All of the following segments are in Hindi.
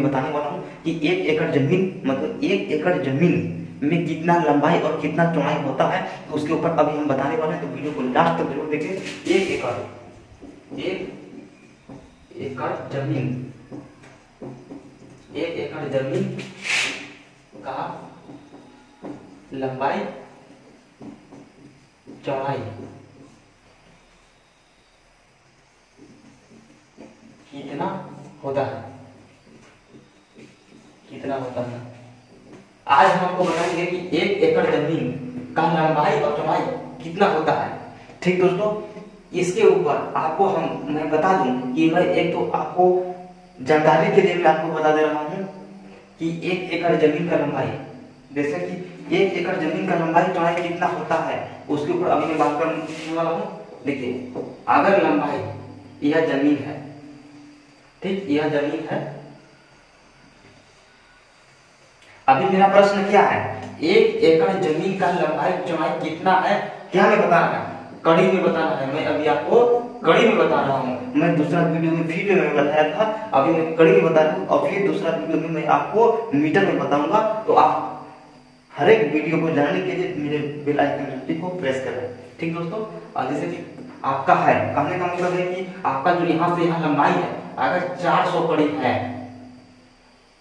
बताने वाला हूँ कि 1 एकड़ जमीन मतलब 1 एकड़ जमीन में कितना लंबाई और कितना चौड़ाई होता है, तो उसके ऊपर अभी हम बताने वाले हैं। तो वीडियो को लास्ट तक जरूर देखें। 1 एकड़ जमीन, 1 एकड़ जमीन का लंबाई चौड़ाई कितना होता है, कितना होता है। आज हम आपको बताएंगे कि 1 एकड़ जमीन का लंबाई और चौड़ाई कितना होता है। ठीक दोस्तों, इसके ऊपर आपको मैं बता दूं कि मैं एक तो आपको जानकारी के लिए मैं आपको बता दे रहा हूं कि 1 एकड़ जमीन का लंबाई, जैसे कि 1 एकड़ जमीन का लंबाई चौड़ाई कितना होता है, उसके ऊपर अभी मैं बात करने वाला हूं। देखिए, अगर लंबाई यह जमीन है, ठीक, यह जमीन है। अभी मेरा प्रश्न क्या है, 1 एकड़ जमीन का लंबाई चौड़ाई कितना है, क्या में बताना है, कड़ी में बताना है। मैं अभी आपको कड़ी में बता रहा हूँ। मैं दूसरा वीडियो में फीट में बताया था, अभी मैं कड़ी में बता रहा हूँ, और फिर दूसरा वीडियो में मैं आपको मीटर में बताऊंगा। तो आप हर एक वीडियो को जानने के लिए मेरे बेल आइकन को प्रेस करें। ठीक दोस्तों, जैसे कि आपका है, कहने का मतलब है कि आपका जो यहाँ से यहाँ लंबाई है, अगर 400 कड़ी है,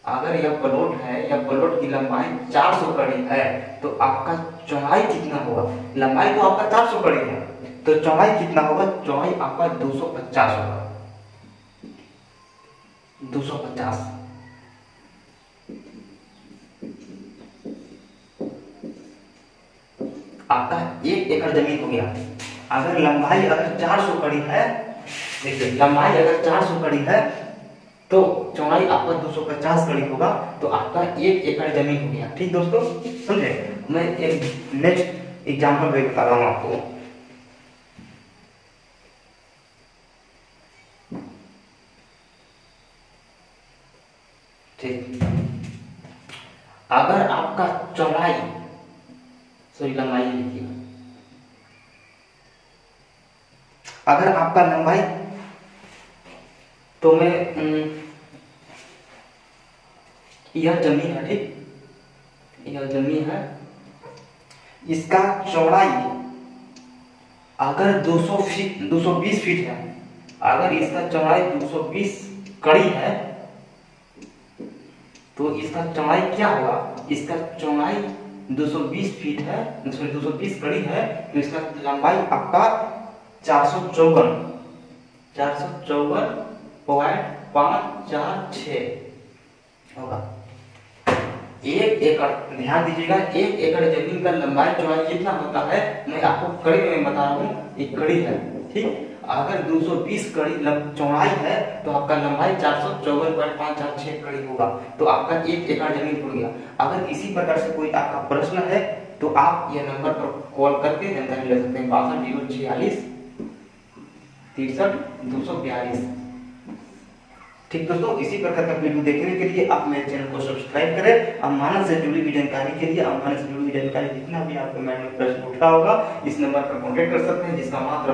अगर यह प्लॉट है, यह प्लॉट की लंबाई 400 कड़ी है, तो आपका चौड़ाई कितना होगा। लंबाई तो आपका 400 कड़ी है, तो चौड़ाई कितना होगा, चौड़ाई आपका 250 होगा, 250। आपका 1 एकड़ जमीन हो गया। अगर लंबाई अगर 400 कड़ी है, देखिए लंबाई अगर 400 कड़ी है तो चौड़ाई आपका 250 कड़ी होगा, तो आपका 1 एकड़ जमीन हो गया। ठीक दोस्तों, समझे। मैं एक नेक्स्ट एग्जांपल भी बता रहा हूं आपको। ठीक, अगर आपका चौड़ाई, सॉरी लंबाई लिखिए, अगर आपका लंबाई, तो मैं यह जमीन है, ठीक, यह जमीन है, इसका चौड़ाई अगर 220 फीट है, अगर इसका चौड़ाई 220 कड़ी है, तो इसका चौड़ाई क्या होगा, इसका चौड़ाई 220 फीट है, 220 कड़ी है, तो इसका लंबाई आपका 454.546 होगा। 1 एकड़, ध्यान दीजिएगा, 1 एकड़ जमीन का लंबाई चौड़ाई कितना होता है, मैं आपको कड़ी में बता रहा हूँ। एक कड़ी है, ठीक, अगर 220 कड़ी चौड़ाई है, तो आपका लंबाई 454.546 कड़ी होगा, तो आपका 1 एकड़ जमीन हो गया। अगर इसी प्रकार से कोई आपका प्रश्न है, तो आप यह नंबर पर कॉल करके जानकारी ले सकते हैं। 62 46 63 242। ठीक दोस्तों, इसी प्रकार का वीडियो देखने के लिए आप मेरे चैनल को सब्सक्राइब करें। अमानत से जुड़ी हुई जानकारी के लिए, अमानत से जुड़ी हुई जानकारी जितना भी आपको मैंने प्रश्न उठा होगा, इस नंबर पर कॉन्टेक्ट कर सकते हैं, जिसका मात्र